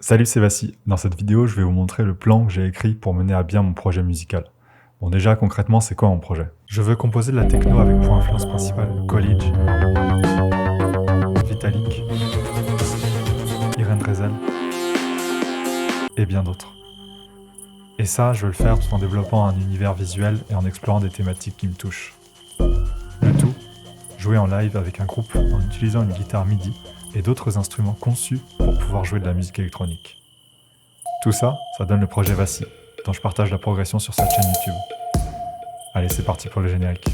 Salut, c'est Vassi. Dans cette vidéo, je vais vous montrer le plan que j'ai écrit pour mener à bien mon projet musical. Bon, déjà, concrètement, c'est quoi mon projet? Je veux composer de la techno avec pour influence principale College, Vitalik, Irene Drezel et bien d'autres. Et ça, je veux le faire tout en développant un univers visuel et en explorant des thématiques qui me touchent. Le tout, jouer en live avec un groupe en utilisant une guitare MIDI et d'autres instruments conçus pour pouvoir jouer de la musique électronique. Tout ça, ça donne le projet Vassi, dont je partage la progression sur cette chaîne YouTube. Allez, c'est parti pour le générique.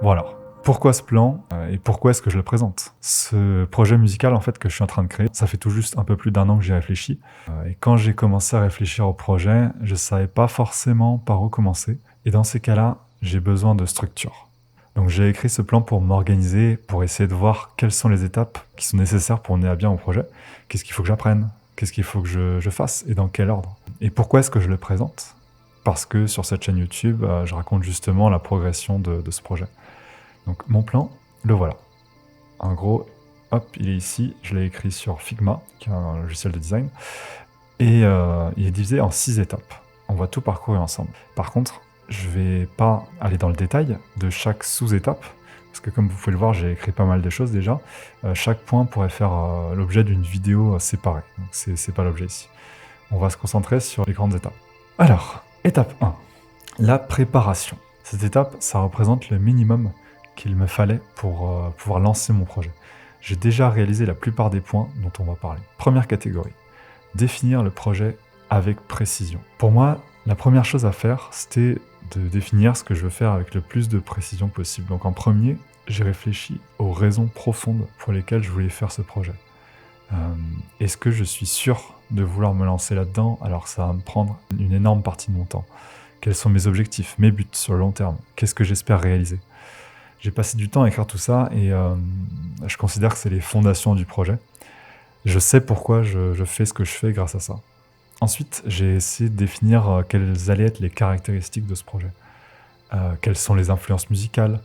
Bon alors, pourquoi ce plan et pourquoi est-ce que je le présente? Ce projet musical en fait que je suis en train de créer, ça fait tout juste un peu plus d'1 an que j'y réfléchis. Et quand j'ai commencé à réfléchir au projet, je savais pas forcément par où commencer. Et dans ces cas-là, j'ai besoin de structure. Donc j'ai écrit ce plan pour m'organiser, pour essayer de voir quelles sont les étapes qui sont nécessaires pour mener à bien mon projet. Qu'est-ce qu'il faut que j'apprenne? Qu'est-ce qu'il faut que je fasse? Et dans quel ordre? Et pourquoi est-ce que je le présente? Parce que sur cette chaîne YouTube, je raconte justement la progression de ce projet. Donc mon plan, le voilà. En gros, hop, il est ici. Je l'ai écrit sur Figma, qui est un logiciel de design. Et il est divisé en 6 étapes. On va tout parcourir ensemble. Par contre, je vais pas aller dans le détail de chaque sous-étape, parce que comme vous pouvez le voir, j'ai écrit pas mal de choses déjà. Chaque point pourrait faire l'objet d'une vidéo séparée. Donc c'est pas l'objet ici. On va se concentrer sur les grandes étapes. Alors, étape 1, la préparation. Cette étape, ça représente le minimum qu'il me fallait pour pouvoir lancer mon projet. J'ai déjà réalisé la plupart des points dont on va parler. Première catégorie, définir le projet avec précision. Pour moi, la première chose à faire, c'était de définir ce que je veux faire avec le plus de précision possible. Donc en premier, j'ai réfléchi aux raisons profondes pour lesquelles je voulais faire ce projet. Est-ce que je suis sûr de vouloir me lancer là-dedans alors que ça va me prendre une énorme partie de mon temps? Quels sont mes objectifs, mes buts sur le long terme? Qu'est-ce que j'espère réaliser? J'ai passé du temps à écrire tout ça et je considère que c'est les fondations du projet. Je sais pourquoi je fais ce que je fais grâce à ça. Ensuite, j'ai essayé de définir quelles allaient être les caractéristiques de ce projet. Quelles sont les influences musicales?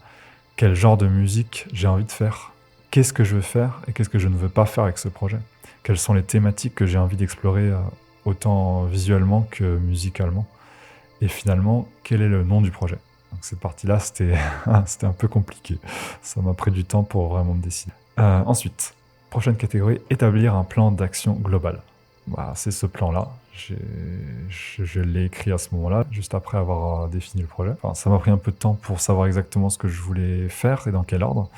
Quel genre de musique j'ai envie de faire? Qu'est-ce que je veux faire et qu'est-ce que je ne veux pas faire avec ce projet? Quelles sont les thématiques que j'ai envie d'explorer autant visuellement que musicalement? Et finalement, quel est le nom du projet? Donc cette partie-là, c'était un peu compliqué. Ça m'a pris du temps pour vraiment me décider. Ensuite, prochaine catégorie, établir un plan d'action global. Voilà, c'est ce plan-là. Je l'ai écrit à ce moment-là, juste après avoir défini le projet. Enfin, ça m'a pris un peu de temps pour savoir exactement ce que je voulais faire et dans quel ordre.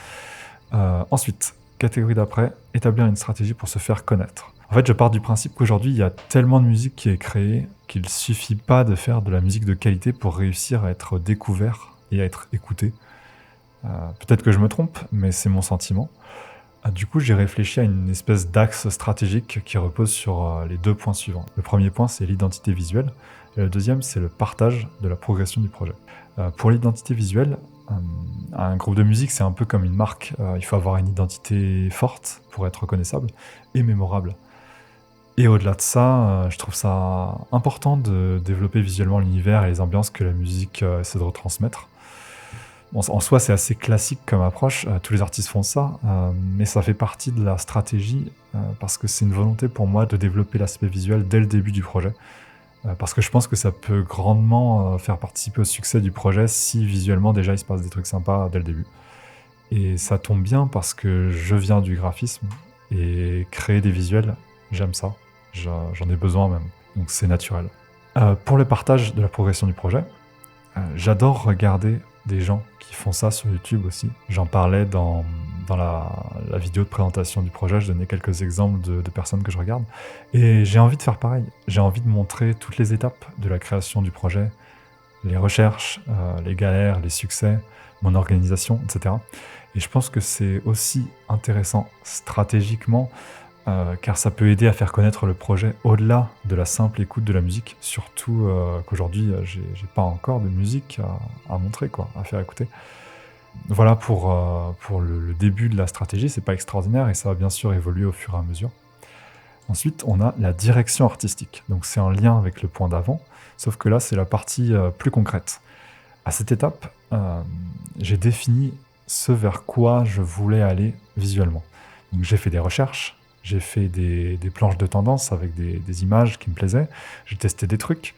Ensuite, catégorie d'après, établir une stratégie pour se faire connaître. En fait, je pars du principe qu'aujourd'hui, il y a tellement de musique qui est créée qu'il suffit pas de faire de la musique de qualité pour réussir à être découvert et à être écouté. Peut-être que je me trompe, mais c'est mon sentiment. Du coup, j'ai réfléchi à une espèce d'axe stratégique qui repose sur les 2 points suivants. Le premier point, c'est l'identité visuelle, et le deuxième, c'est le partage de la progression du projet. Pour l'identité visuelle, un groupe de musique, c'est un peu comme une marque. Il faut avoir une identité forte pour être reconnaissable et mémorable. Et au-delà de ça, je trouve ça important de développer visuellement l'univers et les ambiances que la musique essaie de retransmettre. Bon, en soi, c'est assez classique comme approche, tous les artistes font ça, mais ça fait partie de la stratégie, parce que c'est une volonté pour moi de développer l'aspect visuel dès le début du projet. Parce que je pense que ça peut grandement faire participer au succès du projet si visuellement déjà il se passe des trucs sympas dès le début. Et ça tombe bien parce que je viens du graphisme et créer des visuels, j'aime ça. J'en ai besoin même, donc c'est naturel. Pour le partage de la progression du projet, j'adore regarder des gens qui font ça sur YouTube aussi. J'en parlais dans la vidéo de présentation du projet, je donnais quelques exemples de personnes que je regarde. Et j'ai envie de faire pareil. J'ai envie de montrer toutes les étapes de la création du projet, les recherches, les galères, les succès, mon organisation, etc. Et je pense que c'est aussi intéressant stratégiquement, car ça peut aider à faire connaître le projet au-delà de la simple écoute de la musique, surtout qu'aujourd'hui, j'ai pas encore de musique à montrer, quoi, à faire écouter. Voilà pour le début de la stratégie, c'est pas extraordinaire et ça va bien sûr évoluer au fur et à mesure. Ensuite, on a la direction artistique. Donc c'est en lien avec le point d'avant, sauf que là, c'est la partie plus concrète. À cette étape, j'ai défini ce vers quoi je voulais aller visuellement. Donc j'ai fait des recherches, j'ai fait des planches de tendance avec des images qui me plaisaient, j'ai testé des trucs,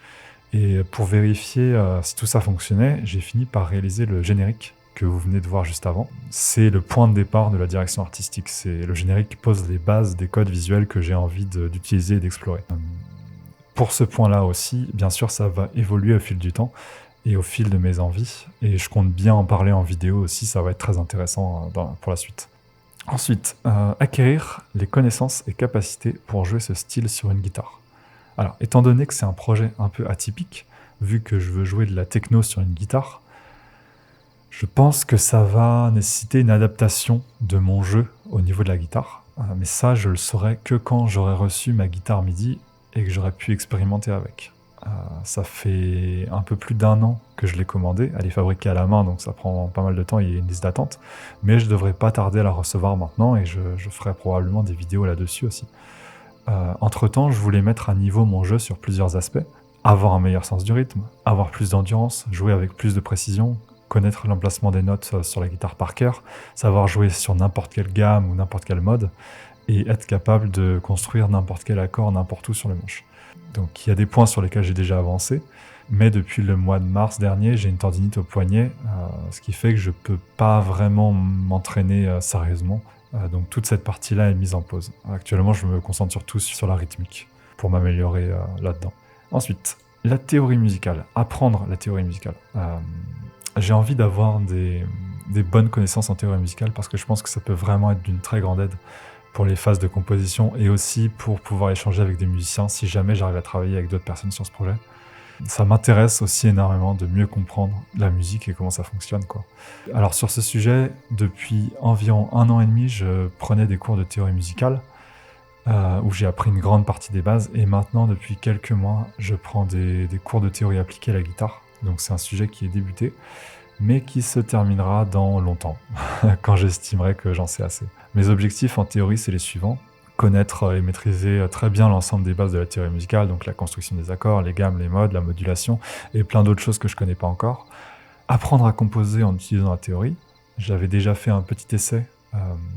et pour vérifier si tout ça fonctionnait, j'ai fini par réaliser le générique que vous venez de voir juste avant. C'est le point de départ de la direction artistique. C'est le générique qui pose les bases des codes visuels que j'ai envie d'utiliser et d'explorer. Pour ce point-là aussi, bien sûr, ça va évoluer au fil du temps et au fil de mes envies. Et je compte bien en parler en vidéo aussi, ça va être très intéressant pour la suite. Ensuite, acquérir les connaissances et capacités pour jouer ce style sur une guitare. Alors, étant donné que c'est un projet un peu atypique, vu que je veux jouer de la techno sur une guitare, je pense que ça va nécessiter une adaptation de mon jeu au niveau de la guitare. Mais ça, je le saurai que quand j'aurai reçu ma guitare MIDI et que j'aurai pu expérimenter avec. Ça fait un peu plus d'1 an que je l'ai commandée. Elle est fabriquée à la main, donc ça prend pas mal de temps, il y a une liste d'attente. Mais je devrais pas tarder à la recevoir maintenant et je ferai probablement des vidéos là-dessus aussi. Entre-temps, je voulais mettre à niveau mon jeu sur plusieurs aspects. Avoir un meilleur sens du rythme, avoir plus d'endurance, jouer avec plus de précision, connaître l'emplacement des notes sur la guitare par cœur, savoir jouer sur n'importe quelle gamme ou n'importe quel mode, et être capable de construire n'importe quel accord n'importe où sur le manche. Donc il y a des points sur lesquels j'ai déjà avancé, mais depuis le mois de mars dernier, j'ai une tendinite au poignet, ce qui fait que je peux pas vraiment m'entraîner sérieusement. Donc toute cette partie-là est mise en pause. Actuellement, je me concentre surtout sur la rythmique pour m'améliorer là-dedans. Ensuite, la théorie musicale. Apprendre la théorie musicale. J'ai envie d'avoir des bonnes connaissances en théorie musicale parce que je pense que ça peut vraiment être d'une très grande aide pour les phases de composition et aussi pour pouvoir échanger avec des musiciens si jamais j'arrive à travailler avec d'autres personnes sur ce projet. Ça m'intéresse aussi énormément de mieux comprendre la musique et comment ça fonctionne, quoi. Alors sur ce sujet, depuis environ 1 an et demi, je prenais des cours de théorie musicale où j'ai appris une grande partie des bases et maintenant, depuis quelques mois, je prends des cours de théorie appliquée à la guitare. Donc c'est un sujet qui est débuté, mais qui se terminera dans longtemps, quand j'estimerai que j'en sais assez. Mes objectifs en théorie, c'est les suivants. Connaître et maîtriser très bien l'ensemble des bases de la théorie musicale, donc la construction des accords, les gammes, les modes, la modulation, et plein d'autres choses que je connais pas encore. Apprendre à composer en utilisant la théorie. J'avais déjà fait un petit essai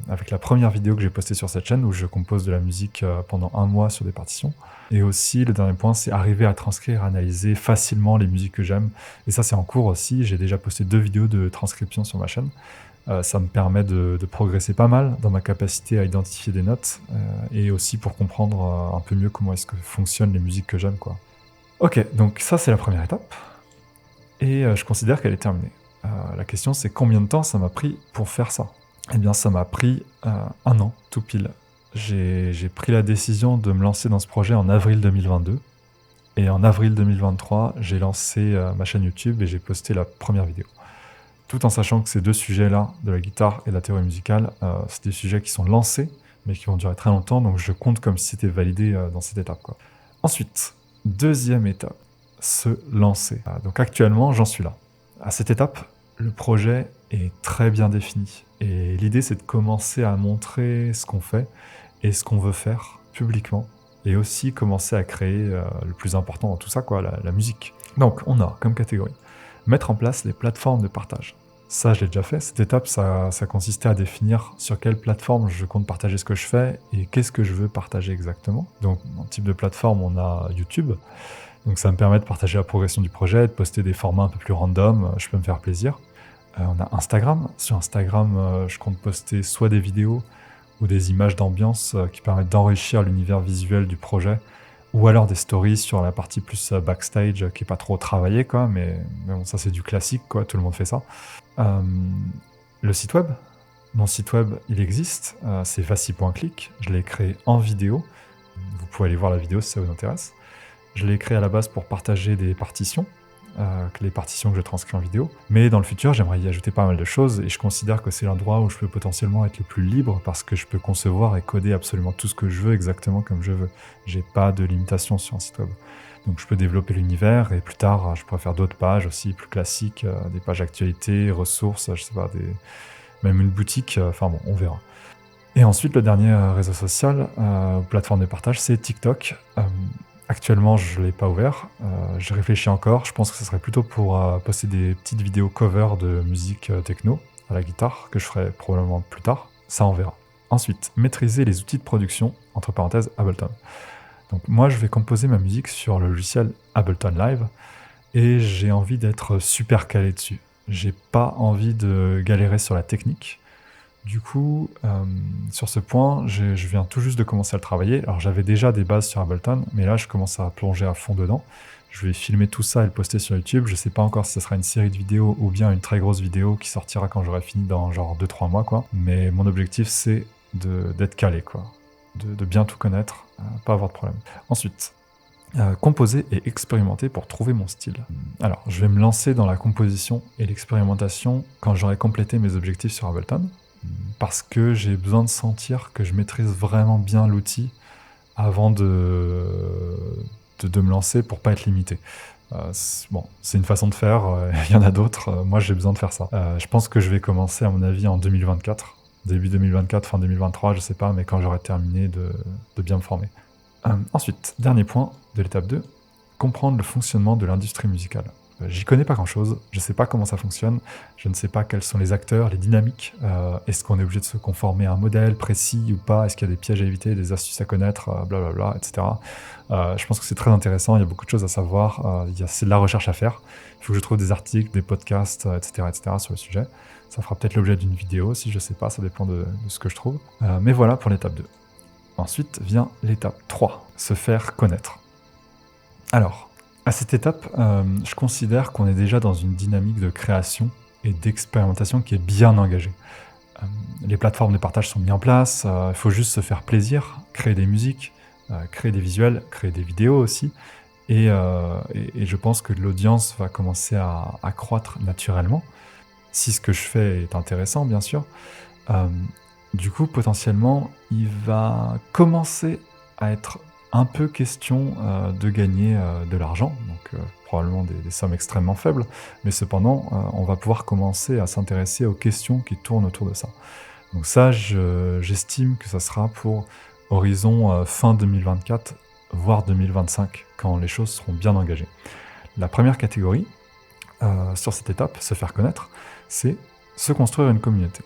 avec la première vidéo que j'ai postée sur cette chaîne, où je compose de la musique pendant 1 mois sur des partitions. Et aussi, le dernier point, c'est arriver à transcrire, à analyser facilement les musiques que j'aime. Et ça, c'est en cours aussi. J'ai déjà posté 2 vidéos de transcription sur ma chaîne. Ça me permet de progresser pas mal dans ma capacité à identifier des notes et aussi pour comprendre un peu mieux comment est-ce que fonctionnent les musiques que j'aime, quoi. Ok, donc ça, c'est la première étape. Et je considère qu'elle est terminée. La question, c'est combien de temps ça m'a pris pour faire ça? Eh bien, ça m'a pris 1 an, tout pile. J'ai pris la décision de me lancer dans ce projet en avril 2022. Et en avril 2023, j'ai lancé ma chaîne YouTube et j'ai posté la première vidéo. Tout en sachant que ces 2 sujets-là, de la guitare et de la théorie musicale, c'est des sujets qui sont lancés, mais qui vont durer très longtemps, donc je compte comme si c'était validé dans cette étape, quoi. Ensuite, deuxième étape, se lancer. Donc actuellement, j'en suis là. À cette étape, le projet est très bien défini. Et l'idée, c'est de commencer à montrer ce qu'on fait et ce qu'on veut faire publiquement. Et aussi commencer à créer le plus important dans tout ça, quoi, la musique. Donc, on a comme catégorie mettre en place les plateformes de partage. Ça, je l'ai déjà fait. Cette étape, ça consistait à définir sur quelle plateforme je compte partager ce que je fais et qu'est-ce que je veux partager exactement. Donc, en type de plateforme, on a YouTube. Donc, ça me permet de partager la progression du projet, de poster des formats un peu plus random. Je peux me faire plaisir. On a Instagram. Sur Instagram, je compte poster soit des vidéos ou des images d'ambiance qui permettent d'enrichir l'univers visuel du projet, ou alors des stories sur la partie plus backstage qui est pas trop travaillée, quoi, mais bon, ça c'est du classique, quoi, tout le monde fait ça. Le site web, mon site web, il existe, c'est vassy.click, je l'ai créé en vidéo, vous pouvez aller voir la vidéo si ça vous intéresse. Je l'ai créé à la base pour partager des partitions, que les partitions que je transcris en vidéo. Mais dans le futur, j'aimerais y ajouter pas mal de choses et je considère que c'est l'endroit où je peux potentiellement être le plus libre parce que je peux concevoir et coder absolument tout ce que je veux exactement comme je veux. J'ai pas de limitation sur un site web. Donc je peux développer l'univers et plus tard, je pourrais faire d'autres pages aussi plus classiques, des pages actualités, ressources, je sais pas, même une boutique, enfin bon, on verra. Et ensuite, le dernier réseau social, plateforme de partage, c'est TikTok. Actuellement, je ne l'ai pas ouvert. Je réfléchis encore. Je pense que ce serait plutôt pour poster des petites vidéos cover de musique techno à la guitare, que je ferai probablement plus tard. Ça, on verra. Ensuite, maîtriser les outils de production, entre parenthèses, Ableton. Donc moi, je vais composer ma musique sur le logiciel Ableton Live et j'ai envie d'être super calé dessus. J'ai pas envie de galérer sur la technique. Du coup, sur ce point, je viens tout juste de commencer à le travailler. Alors j'avais déjà des bases sur Ableton, mais là je commence à plonger à fond dedans. Je vais filmer tout ça et le poster sur YouTube. Je sais pas encore si ce sera une série de vidéos ou bien une très grosse vidéo qui sortira quand j'aurai fini dans genre 2-3 mois, quoi. Mais mon objectif, c'est d'être calé, quoi. De bien tout connaître, pas avoir de problème. Ensuite, composer et expérimenter pour trouver mon style. Alors, je vais me lancer dans la composition et l'expérimentation quand j'aurai complété mes objectifs sur Ableton, parce que j'ai besoin de sentir que je maîtrise vraiment bien l'outil avant de me lancer pour pas être limité. C'est une façon de faire, il y en a d'autres, moi j'ai besoin de faire ça. Je pense que je vais commencer à mon avis en 2024, début 2024, fin 2023, je sais pas, mais quand j'aurai terminé de bien me former. Ensuite, dernier point de l'étape 2, comprendre le fonctionnement de l'industrie musicale. J'y connais pas grand-chose, je sais pas comment ça fonctionne, je ne sais pas quels sont les acteurs, les dynamiques, est-ce qu'on est obligé de se conformer à un modèle précis ou pas, est-ce qu'il y a des pièges à éviter, des astuces à connaître, blablabla, etc. Je pense que c'est très intéressant, il y a beaucoup de choses à savoir, c'est de la recherche à faire, il faut que je trouve des articles, des podcasts, etc., sur le sujet. Ça fera peut-être l'objet d'une vidéo, si je sais pas, ça dépend de ce que je trouve. Mais voilà pour l'étape 2. Ensuite vient l'étape 3, se faire connaître. Alors, à cette étape, je considère qu'on est déjà dans une dynamique de création et d'expérimentation qui est bien engagée. Les plateformes de partage sont mises en place, il faut juste se faire plaisir, créer des musiques, créer des visuels, créer des vidéos aussi. Et je pense que l'audience va commencer à croître naturellement, si ce que je fais est intéressant, bien sûr. Du coup, potentiellement, il va commencer à être un peu question de gagner de l'argent, donc probablement des sommes extrêmement faibles, mais cependant, on va pouvoir commencer à s'intéresser aux questions qui tournent autour de ça. Donc ça, j'estime que ça sera pour horizon fin 2024, voire 2025, quand les choses seront bien engagées. La première catégorie, sur cette étape, se faire connaître, c'est se construire une communauté.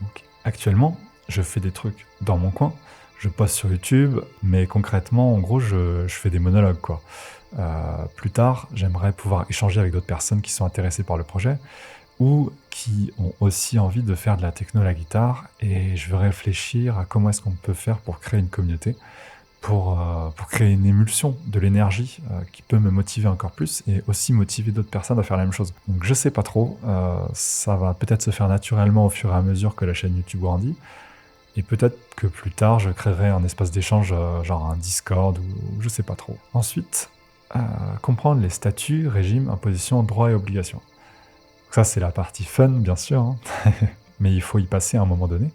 Donc, actuellement, je fais des trucs dans mon coin, je poste sur YouTube, mais concrètement, en gros, je fais des monologues, quoi. Plus tard, j'aimerais pouvoir échanger avec d'autres personnes qui sont intéressées par le projet ou qui ont aussi envie de faire de la techno à la guitare, et je veux réfléchir à comment est-ce qu'on peut faire pour créer une communauté, pour créer une émulsion de l'énergie qui peut me motiver encore plus et aussi motiver d'autres personnes à faire la même chose. Donc je sais pas trop, ça va peut-être se faire naturellement au fur et à mesure que la chaîne YouTube grandit, et peut-être que plus tard je créerai un espace d'échange, genre un Discord ou je sais pas trop. Ensuite, comprendre les statuts, régimes, impositions, droits et obligations. Donc ça c'est la partie fun bien sûr, hein. Mais il faut y passer à un moment donné.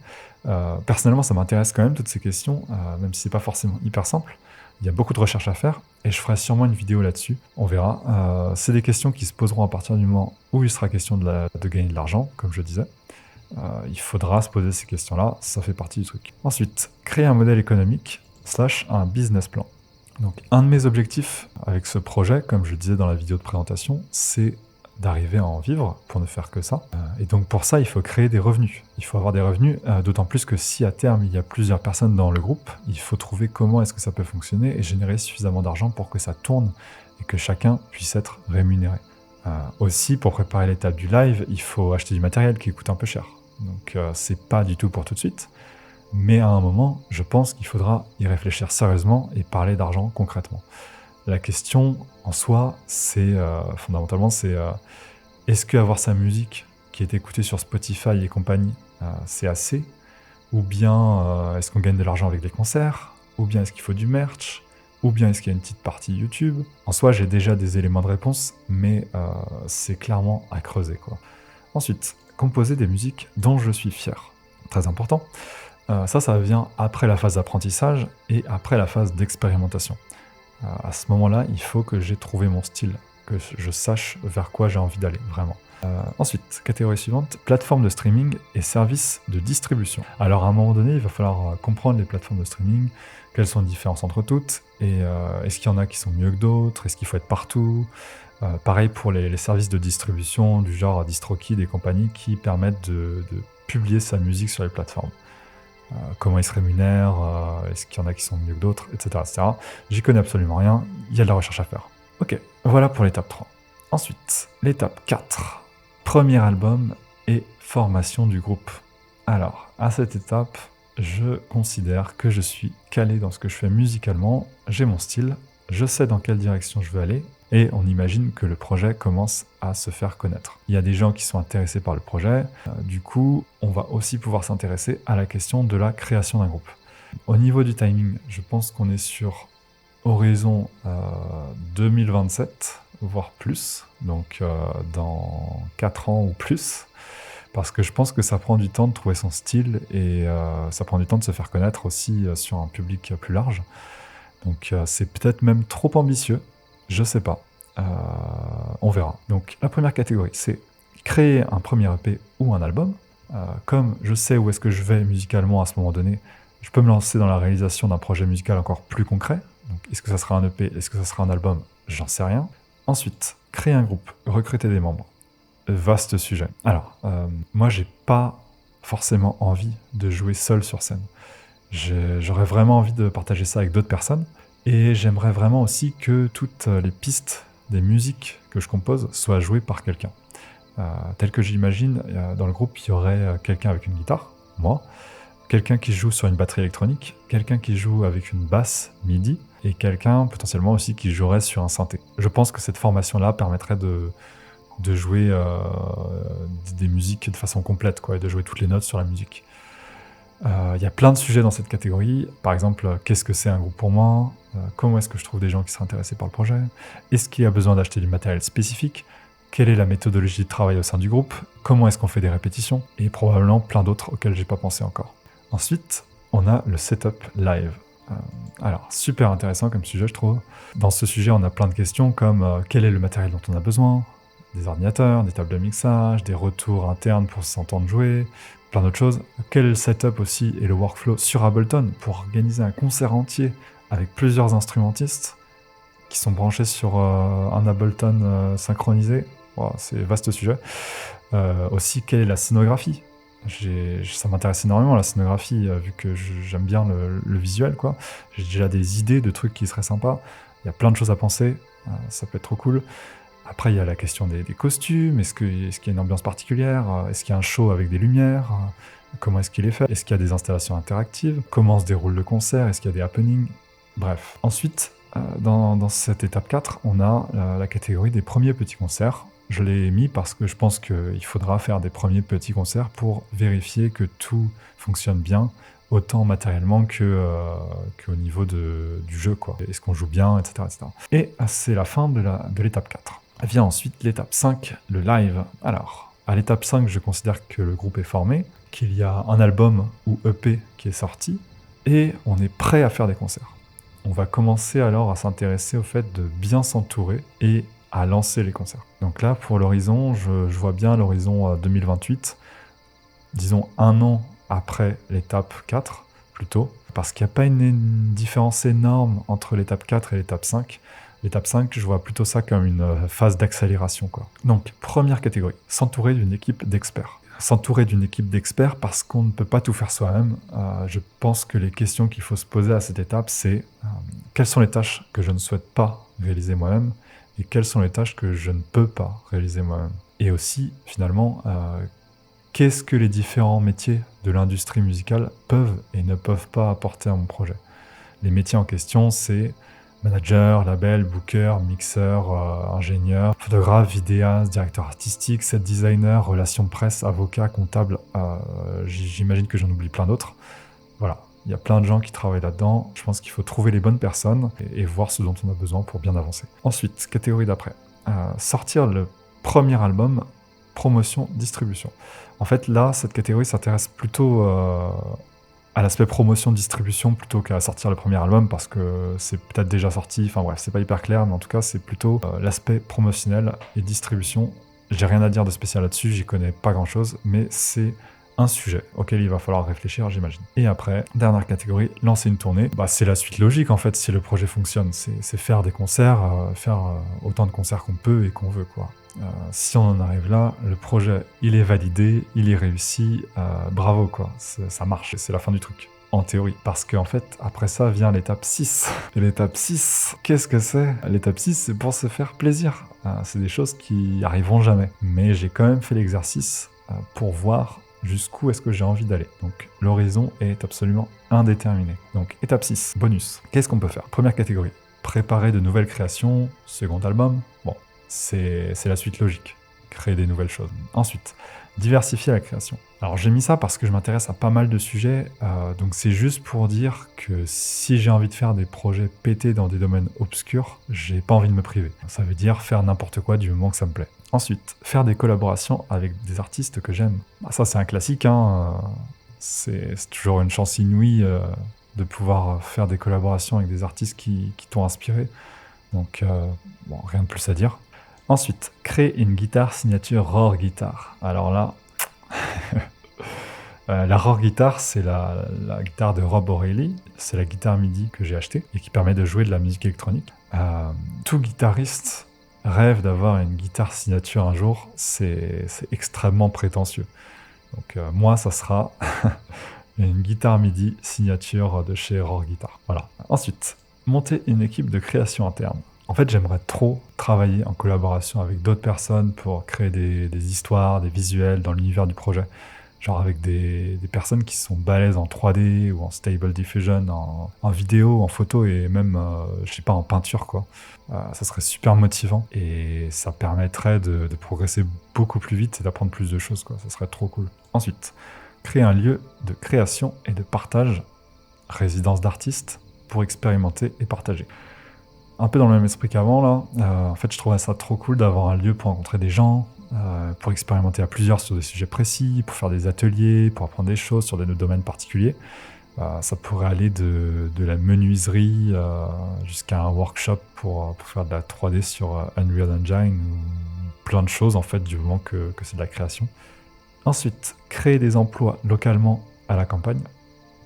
Personnellement, ça m'intéresse quand même toutes ces questions, même si c'est pas forcément hyper simple. Il y a beaucoup de recherches à faire et je ferai sûrement une vidéo là-dessus. On verra. C'est des questions qui se poseront à partir du moment où il sera question de gagner de l'argent, comme je disais. Il faudra se poser ces questions-là, ça fait partie du truc. Ensuite, créer un modèle économique / un business plan. Donc, un de mes objectifs avec ce projet, comme je le disais dans la vidéo de présentation, c'est d'arriver à en vivre pour ne faire que ça. Et donc pour ça, il faut créer des revenus. Il faut avoir des revenus, d'autant plus que si à terme il y a plusieurs personnes dans le groupe, il faut trouver comment est-ce que ça peut fonctionner et générer suffisamment d'argent pour que ça tourne et que chacun puisse être rémunéré. Aussi, pour préparer l'étape du live, il faut acheter du matériel qui coûte un peu cher. Donc c'est pas du tout pour tout de suite. Mais à un moment, je pense qu'il faudra y réfléchir sérieusement et parler d'argent concrètement. La question en soi, c'est fondamentalement, c'est est-ce qu'avoir sa musique qui est écoutée sur Spotify et compagnie, c'est assez? Ou bien est-ce qu'on gagne de l'argent avec des concerts? Ou bien est-ce qu'il faut du merch? ou bien est-ce qu'il y a une petite partie YouTube? En soi, j'ai déjà des éléments de réponse, mais c'est clairement à creuser, quoi. Ensuite, composer des musiques dont je suis fier. Très important. Ça vient après la phase d'apprentissage et après la phase d'expérimentation. À ce moment-là, il faut que j'ai trouvé mon style, que je sache vers quoi j'ai envie d'aller, vraiment. Ensuite, catégorie suivante, plateforme de streaming et services de distribution. Alors à un moment donné, il va falloir comprendre les plateformes de streaming, quelles sont les différences entre toutes, et est-ce qu'il y en a qui sont mieux que d'autres, est-ce qu'il faut être partout. Pareil pour les services de distribution du genre DistroKid et compagnie qui permettent de publier sa musique sur les plateformes. Comment ils se rémunèrent, est-ce qu'il y en a qui sont mieux que d'autres, etc. etc. J'y connais absolument rien, il y a de la recherche à faire. Ok, voilà pour l'étape 3. Ensuite, l'étape 4. Premier album et formation du groupe. Alors, à cette étape, je considère que je suis calé dans ce que je fais musicalement, j'ai mon style, je sais dans quelle direction je veux aller, et on imagine que le projet commence à se faire connaître. Il y a des gens qui sont intéressés par le projet, du coup, on va aussi pouvoir s'intéresser à la question de la création d'un groupe. Au niveau du timing, je pense qu'on est sur horizon 2027, voire plus, donc dans 4 ans ou plus, parce que je pense que ça prend du temps de trouver son style et ça prend du temps de se faire connaître aussi sur un public plus large. Donc c'est peut-être même trop ambitieux, je sais pas. On verra. Donc la première catégorie, c'est créer un premier EP ou un album. Comme je sais où est-ce que je vais musicalement à ce moment donné, je peux me lancer dans la réalisation d'un projet musical encore plus concret. Donc est-ce que ça sera un EP, est-ce que ça sera un album? J'en sais rien. Ensuite, créer un groupe, recruter des membres. Vaste sujet. Alors, moi j'ai pas forcément envie de jouer seul sur scène. J'aurais vraiment envie de partager ça avec d'autres personnes. Et j'aimerais vraiment aussi que toutes les pistes des musiques que je compose soient jouées par quelqu'un. Tel que j'imagine, dans le groupe, il y aurait quelqu'un avec une guitare, moi, quelqu'un qui joue sur une batterie électronique, quelqu'un qui joue avec une basse MIDI, et quelqu'un potentiellement aussi qui jouerait sur un synthé. Je pense que cette formation-là permettrait de jouer des musiques de façon complète, quoi, et de jouer toutes les notes sur la musique. Il y a plein de sujets dans cette catégorie. Par exemple, qu'est-ce que c'est un groupe pour moi? Comment est-ce que je trouve des gens qui seraient intéressés par le projet? Est-ce qu'il y a besoin d'acheter du matériel spécifique? Quelle est la méthodologie de travail au sein du groupe? Comment est-ce qu'on fait des répétitions? Et probablement plein d'autres auxquels j'ai pas pensé encore. Ensuite, on a le setup live. Alors, super intéressant comme sujet, je trouve. Dans ce sujet, on a plein de questions comme quel est le matériel dont on a besoin? Des ordinateurs, des tables de mixage, des retours internes pour s'entendre jouer, plein d'autres choses. Quel est le setup aussi et le workflow sur Ableton pour organiser un concert entier avec plusieurs instrumentistes qui sont branchés sur un Ableton synchronisé? Wow, c'est vaste sujet. Aussi, quelle est la scénographie? Ça m'intéresse énormément la scénographie, vu que j'aime bien le visuel, quoi. J'ai déjà des idées de trucs qui seraient sympas. Il y a plein de choses à penser, ça peut être trop cool. Après, il y a la question des costumes. Est-ce qu'il y a une ambiance particulière? Est-ce qu'il y a un show avec des lumières? Comment est-ce qu'il est fait? Est-ce qu'il y a des installations interactives? Comment se déroule le concert? Est-ce qu'il y a des happenings? Bref. Ensuite, dans cette étape 4, on a la catégorie des premiers petits concerts. Je l'ai mis parce que je pense qu'il faudra faire des premiers petits concerts pour vérifier que tout fonctionne bien, autant matériellement qu'au niveau du jeu, quoi. Est-ce qu'on joue bien, etc., etc. Et c'est la fin de l'étape 4. Vient ensuite l'étape 5, le live. Alors, à l'étape 5, je considère que le groupe est formé, qu'il y a un album ou EP qui est sorti, et on est prêt à faire des concerts. On va commencer alors à s'intéresser au fait de bien s'entourer et à lancer les concerts. Donc là, pour l'horizon, je vois bien l'horizon 2028, disons 1 an après l'étape 4, plutôt, parce qu'il n'y a pas une différence énorme entre l'étape 4 et l'étape 5. L'étape 5, je vois plutôt ça comme une phase d'accélération, quoi. Donc, première catégorie, s'entourer d'une équipe d'experts. S'entourer d'une équipe d'experts parce qu'on ne peut pas tout faire soi-même. Je pense que les questions qu'il faut se poser à cette étape, c'est quelles sont les tâches que je ne souhaite pas réaliser moi-même et quelles sont les tâches que je ne peux pas réaliser moi-même. Et aussi, finalement, qu'est-ce que les différents métiers de l'industrie musicale peuvent et ne peuvent pas apporter à mon projet. Les métiers en question, c'est manager, label, booker, mixeur, ingénieur, photographe, vidéaste, directeur artistique, set designer, relations presse, avocat, comptable, j'imagine que j'en oublie plein d'autres. Voilà. Il y a plein de gens qui travaillent là-dedans. Je pense qu'il faut trouver les bonnes personnes et voir ce dont on a besoin pour bien avancer. Ensuite, catégorie d'après. Sortir le premier album, promotion, distribution. En fait, là, cette catégorie s'intéresse plutôt à l'aspect promotion, distribution, plutôt qu'à sortir le premier album, parce que c'est peut-être déjà sorti. Enfin bref, c'est pas hyper clair, mais en tout cas, c'est plutôt l'aspect promotionnel et distribution. J'ai rien à dire de spécial là-dessus, j'y connais pas grand-chose, mais c'est un sujet auquel il va falloir réfléchir, j'imagine. Et après, dernière catégorie, lancer une tournée. C'est la suite logique, en fait, si le projet fonctionne. C'est faire des concerts, faire autant de concerts qu'on peut et qu'on veut, quoi. Si on en arrive là, le projet, il est validé, il est réussi, bravo, quoi. Ça marche, c'est la fin du truc. En théorie. Parce qu'en fait, après ça vient l'étape 6. Et l'étape 6, qu'est-ce que c'est? L'étape 6, c'est pour se faire plaisir. C'est des choses qui arriveront jamais. Mais j'ai quand même fait l'exercice pour voir jusqu'où est-ce que j'ai envie d'aller. Donc l'horizon est absolument indéterminé. Donc étape 6, bonus. Qu'est-ce qu'on peut faire? Première catégorie, préparer de nouvelles créations, second album. Bon, c'est la suite logique. Créer des nouvelles choses. Ensuite, diversifier la création. Alors j'ai mis ça parce que je m'intéresse à pas mal de sujets, donc c'est juste pour dire que si j'ai envie de faire des projets pétés dans des domaines obscurs, j'ai pas envie de me priver. Ça veut dire faire n'importe quoi du moment que ça me plaît. Ensuite, faire des collaborations avec des artistes que j'aime. Ça c'est un classique, hein. C'est toujours une chance inouïe de pouvoir faire des collaborations avec des artistes qui t'ont inspiré. Donc bon, rien de plus à dire. Ensuite, créer une guitare signature Roar Guitar. Alors là, la Roar Guitar, c'est la guitare de Rob O'Reilly. C'est la guitare MIDI que j'ai achetée et qui permet de jouer de la musique électronique. Tout guitariste rêve d'avoir une guitare signature un jour. C'est extrêmement prétentieux. Donc moi, ça sera une guitare MIDI signature de chez Roar Guitar. Voilà. Ensuite, monter une équipe de création interne. En fait, j'aimerais trop travailler en collaboration avec d'autres personnes pour créer des histoires, des visuels dans l'univers du projet. Genre avec des personnes qui sont balèzes en 3D ou en Stable Diffusion, en vidéo, en photo et même, je sais pas, en peinture, quoi. Ça serait super motivant et ça permettrait de progresser beaucoup plus vite et d'apprendre plus de choses, quoi. Ça serait trop cool. Ensuite, créer un lieu de création et de partage, résidence d'artistes, pour expérimenter et partager. Un peu dans le même esprit qu'avant, là. En fait, je trouvais ça trop cool d'avoir un lieu pour rencontrer des gens, pour expérimenter à plusieurs sur des sujets précis, pour faire des ateliers, pour apprendre des choses sur des domaines particuliers. Ça pourrait aller de la menuiserie jusqu'à un workshop pour faire de la 3D sur Unreal Engine ou plein de choses, en fait, du moment que c'est de la création. Ensuite, créer des emplois localement à la campagne.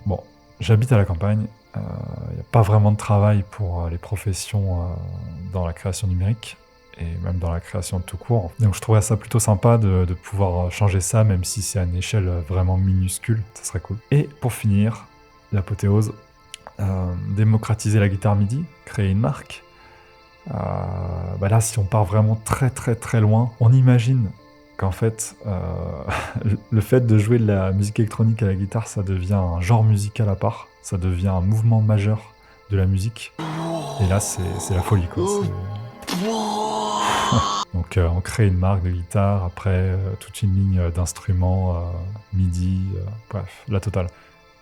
Bon, j'habite à la campagne. Il n'y a pas vraiment de travail pour les professions dans la création numérique et même dans la création tout court. Donc je trouverais ça plutôt sympa de pouvoir changer ça, même si c'est à une échelle vraiment minuscule, ça serait cool. Et pour finir, l'apothéose, démocratiser la guitare MIDI, créer une marque. Là, si on part vraiment très très très loin, on imagine qu'en fait, le fait de jouer de la musique électronique à la guitare, ça devient un genre musical à part, ça devient un mouvement majeur de la musique. Et là, c'est la folie, quoi. Donc, on crée une marque de guitare, après toute une ligne d'instruments, MIDI, bref, la totale.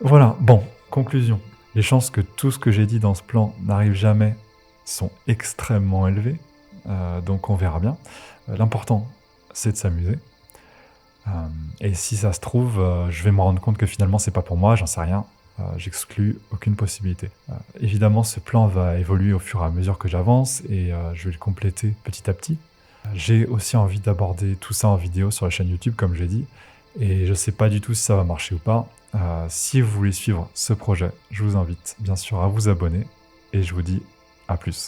Voilà, bon, conclusion. Les chances que tout ce que j'ai dit dans ce plan n'arrive jamais sont extrêmement élevées, donc on verra bien. L'important, c'est de s'amuser. Et si ça se trouve, je vais me rendre compte que finalement c'est pas pour moi, j'en sais rien. J'exclus aucune possibilité. Évidemment, ce plan va évoluer au fur et à mesure que j'avance et je vais le compléter petit à petit. J'ai aussi envie d'aborder tout ça en vidéo sur la chaîne YouTube, comme j'ai dit, et je sais pas du tout si ça va marcher ou pas. Si vous voulez suivre ce projet, je vous invite bien sûr à vous abonner et je vous dis à plus.